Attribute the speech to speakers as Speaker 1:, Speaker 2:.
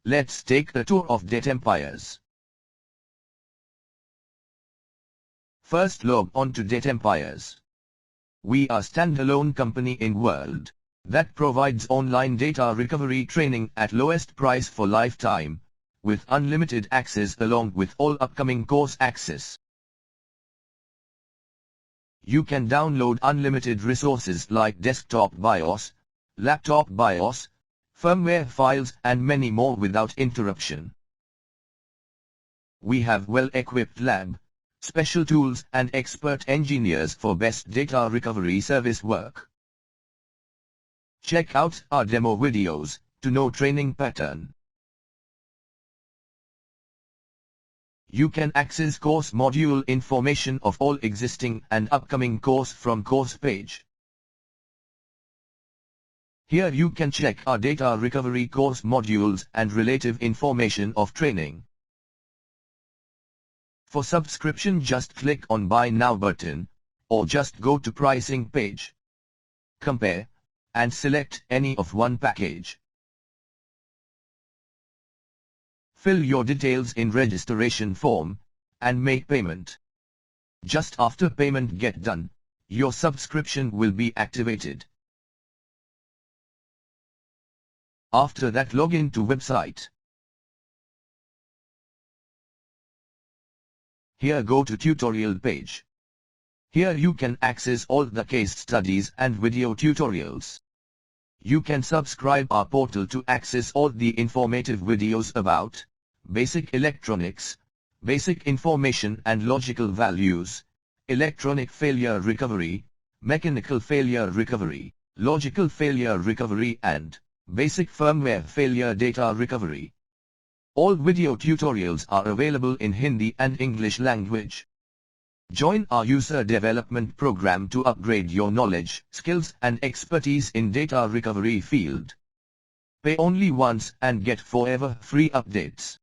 Speaker 1: Let's take a tour of DatEmpires. First, log on to DatEmpires. We are a standalone company in world that provides online data recovery training at lowest price for lifetime, with unlimited access along with all upcoming course access. You can download unlimited resources like desktop BIOS, laptop BIOS, firmware files and many more without interruption. We have well-equipped lab, special tools and expert engineers for best data recovery service work. Check out our demo videos to know training pattern. You can access course module information of all existing and upcoming course from course page. Here you can check our data recovery course modules and relative information of training. For subscription, just click on Buy Now button, or just go to pricing page. Compare, and select any of one package. Fill your details in registration form, and make payment. Just after payment get done, your subscription will be activated. After that, log in to website. Here go to tutorial page. Here you can access all the case studies and video tutorials. You can subscribe our portal to access all the informative videos about basic electronics, basic information and logical values, electronic failure recovery, mechanical failure recovery, logical failure recovery and basic firmware failure data recovery. All video tutorials are available in Hindi and English language. Join our user development program to upgrade your knowledge, skills and expertise in data recovery field. Pay only once and get forever free updates.